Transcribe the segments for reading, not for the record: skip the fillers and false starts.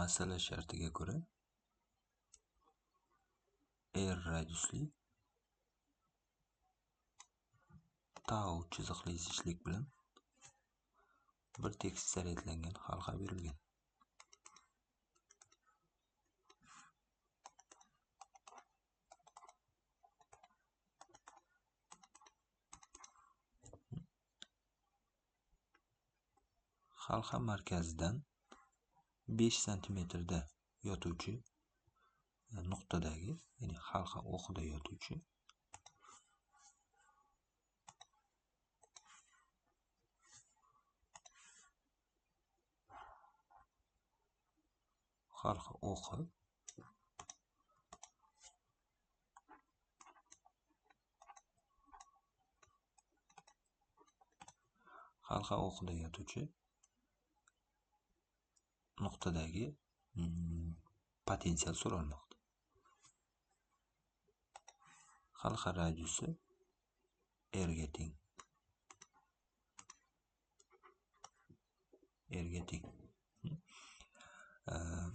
masala shartiga ko'ra r radiusli tau chiziqli zichlik bilan bir tekis zaryadlangan halqa berilgan. Halqa markazidan 5 cm da yotuvchi nuqtadagi, ya'ni halqa o'qida yotuvchi halqa o'qi o'qida yotuvchi nuqtadagi potensial so'ralmoqda. Halqa radiusi r ga teng.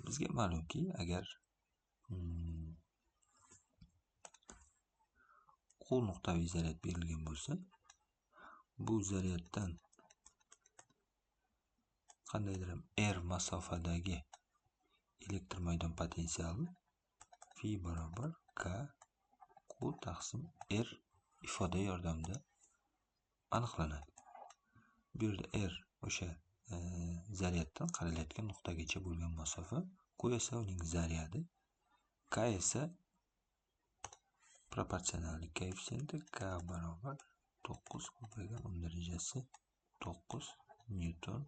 Bizga ma'lumki, agar u nuqtaviy zaryad berilgan bo'lsa, bu zaryaddan qandaydir r masofadagi elektr maydon potensiali phi barobar k q taqsim r ifoda yordamida aniqlanadi. Bu yerda r o'sha zaryaddan qaralayotgan nuqtagacha bo'lgan masofa, q esa uning zaryadi, k esa proporsionallik koeffitsiyenti k barobar 9 ko'paygan 10 darajasi 9 newton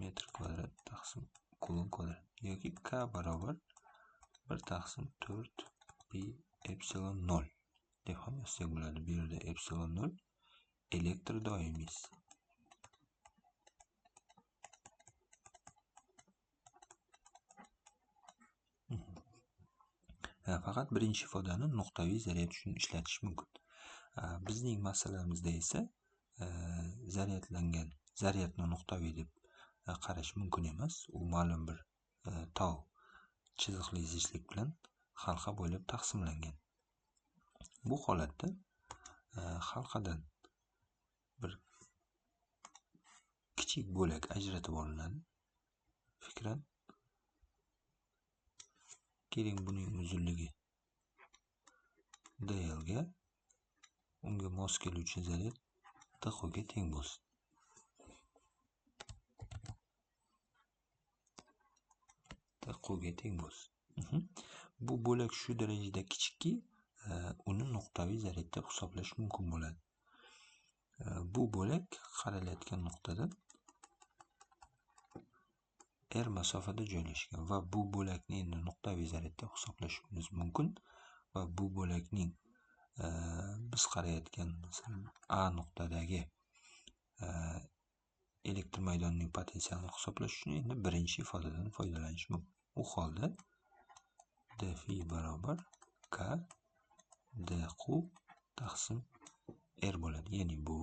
metr kvadrat taqsim kulon kvadrat yoki k barobar 1 taqsim 4 pi epsilon 0 deb ham yozsak bo'ladi. Bu yerda epsilon 0 elektr doimiysi. Faqat birinchi ifodani nuqtaviy zaryad uchun ishlatish mumkin. Bizning masalamizda esa zaryadni nuqtaviy deb qarash mumkin emas. U ma'lum bir tau chiziqli zichlik bilan halqa bo'ylab taqsimlangan. Bu holatda halqadan bir kichik bo'lak ajratib olinadi. Fikran keling, buning uzunligi dl ga, unga mos keluvchi zaryad dq ga teng bo'lsin. Bu bo'lak shu darajada kichikki, uni nuqtaviy zaryad deb hisoblash mumkin bo'ladi. Bu bo'lak qaralayotgan nuqtadan r masofada joylashgan va bu bo'lakni endi nuqtaviy zaryad deb hisoblashimiz mumkin va bu bo'lakning biz qarayotgan masalan A nuqtadagi elektr maydonining potensialini hisoblash uchun endi birinchi ifodadan foydalanish mumkin. U holda d phi barobar k dq taqsim r bo'ladi. Ya'ni bu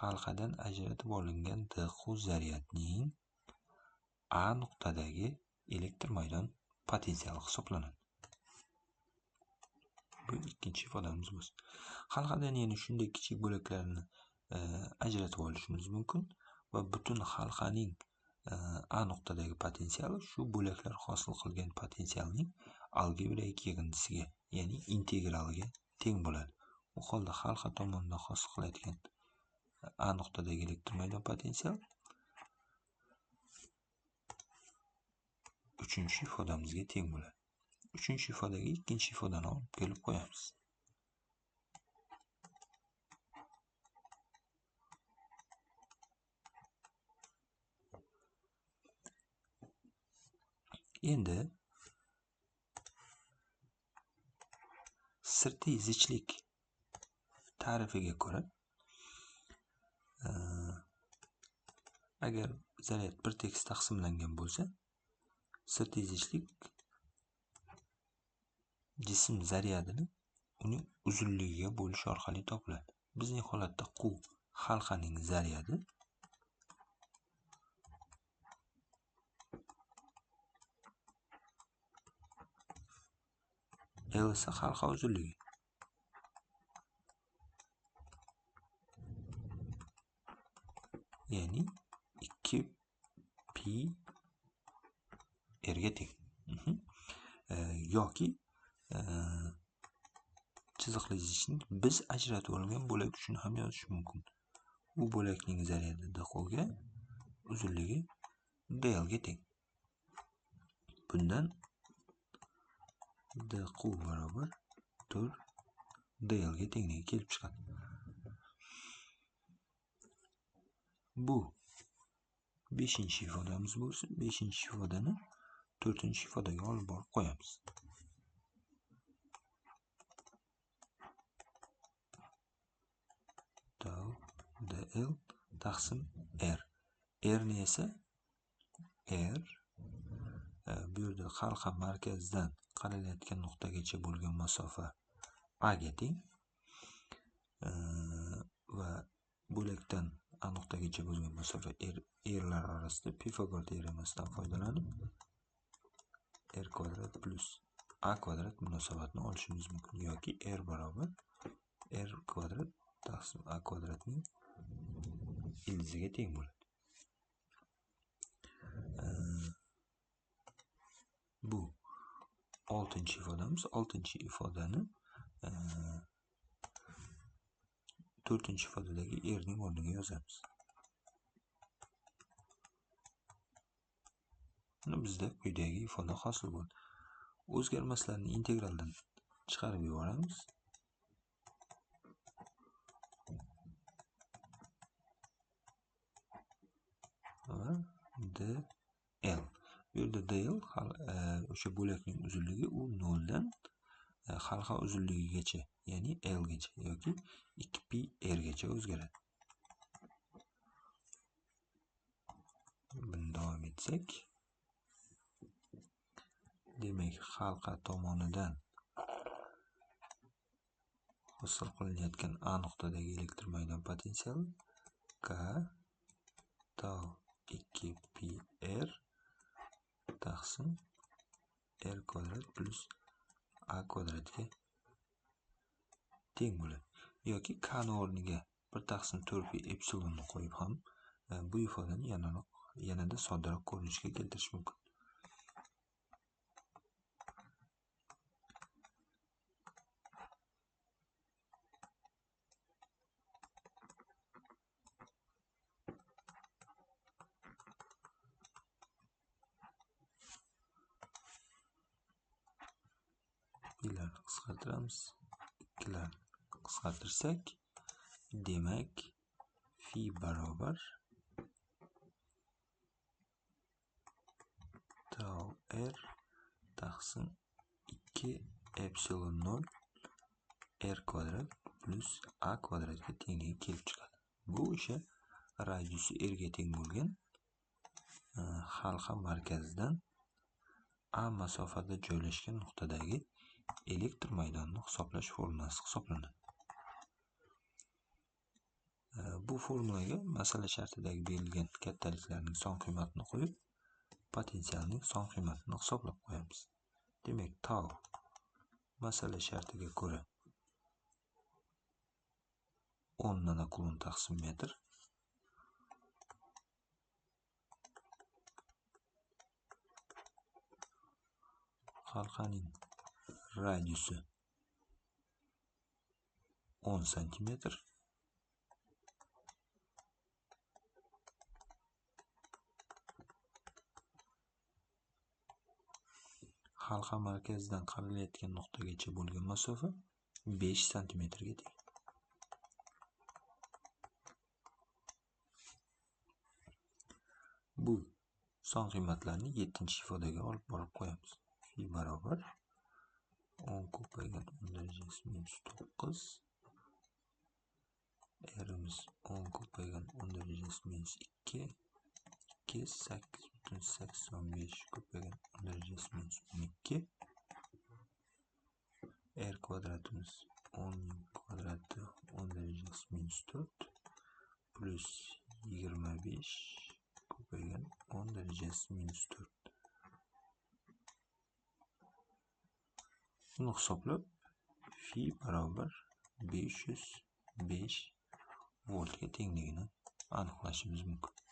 halqadan ajratib olingan dq zaryadning A nuqtadagi elektr maydon potensiali hisoblanadi. Bu ikkinchi ifodamiz bo'lsin. Halqadan yana shunday kichik bo'laklarni ajratib olishimiz mumkin va butun halqaning A nuqtadagi potensiali shu bo'laklar hosil qilgan potensialning algebrak yig'indisiga, ya'ni integraliga teng bo'ladi. U holda halqa tomonidan hosil qilayotgan A nuqtadagi elektr maydon potensial uchinchi ifodamizga teng bo'ladi. Uchinchi ifodaga ikkinchi ifodani olib kelib qo'yamiz. Endi sirtiy zichlik ta'rifiga ko'ra, agar zaryad bir tekis taqsimlangan bo'lsa, sirtiy zichlik jism zaryadini uning uzunligiga bo'lish orqali topiladi. Bizning holatda q halqaning zaryadi, L esa halqa uzunligi. Ya'ni 2pi rga teng. Yoki chiziqli chizishni biz ajratib olgan bo'lak uchun ham yozish mumkin. U bo'lakning zaryadi dqga, uzunligi dl ga teng. Bundan dq barobar 4 dl ga tengligi kelib chiqadi. Bu 5-ifodamiz bo'lsin. 5-ifodani 4-ifodaga olib borib qo'yamiz. Tau dl taqsim r. R ni esa r bu yerda halqa markazidan qaralayotgan nuqtagacha bo'lgan masofa a ga teng va bo'lakdan a nuqtagacha bo'lgan masofa rlar orasida Pifagor teoremasidan foydalanib r kvadrat plus a kvadrat munosabatini olishimiz mumkin, yoki r barobar r kvadrat taqsim a kvadratning ildiziga teng bo'ladi. Bu 6-ifodamiz. 6-ifodani 4-ifodadagi rning o'rniga yozamiz. Bizda quyidagi ifoda hosil bo'ldi. O'zgarmaslarni integraldan chiqarib yuboramiz. Va dl. Bu yerda dl o'sha bo'lakning uzunligi, u 0 dan halqa uzunligigacha, ya'ni l gacha yoki 2pi r gacha o'zgaradi. Buni davom etsak, demak, halqa tomonidan hosil qilinayotgan a nuqtadagi elektr maydon potensiali K tau 2pi r taqsim r kvadrat plus a kvadratga teng bo'ladi. Yoki k ni o'rniga 1/4pi epsilonni qo'yib ham bu ifodani yanada soddaroq ko'rinishga keltirish mumkin. Ikkilarni qisqartiramiz. Ikkilarni qisqartirsak, demak, fi barobar tau r taqsim 2 epsilon 0 r kvadrat plus a kvadratga tengligi kelib chiqadi. Bu o'sha radiusi r ga teng bo'lgan halqa markazidan a masofada joylashgan nuqtadagi elektr maydonni hisoblash formulasi hisoblanadi. Bu formulaga masala shartidagi berilgan kattaliklarning son qiymatini qo'yib, potensialning son qiymatini hisoblab qo'yamiz. Demak, tau masala shartiga ko'ra 10 nanokulon taqsim metr. Halqaning radiusi 10 santimetr. Halqa markazidan qaralayotgan nuqtagacha bo'lgan masofa 5 santimetrga teng. Bu son qiymatlarni 7-ifodaga olib borib qo'yamiz. Fi barobar 10 ko'paygan 10 darajasi minus 9, rimiz 10 ko'paygan 10 darajasi minus 2, 8,85 ko'paygan 10 darajasi minus 12, r kvadratimiz 10 kvadrati 10 darajasi minus 4 plus 25 ko'paygan 10 darajasi minus 4. Shuni hisoblab Fi barobar 505 voltga tengligini aniqlashimiz mumkin.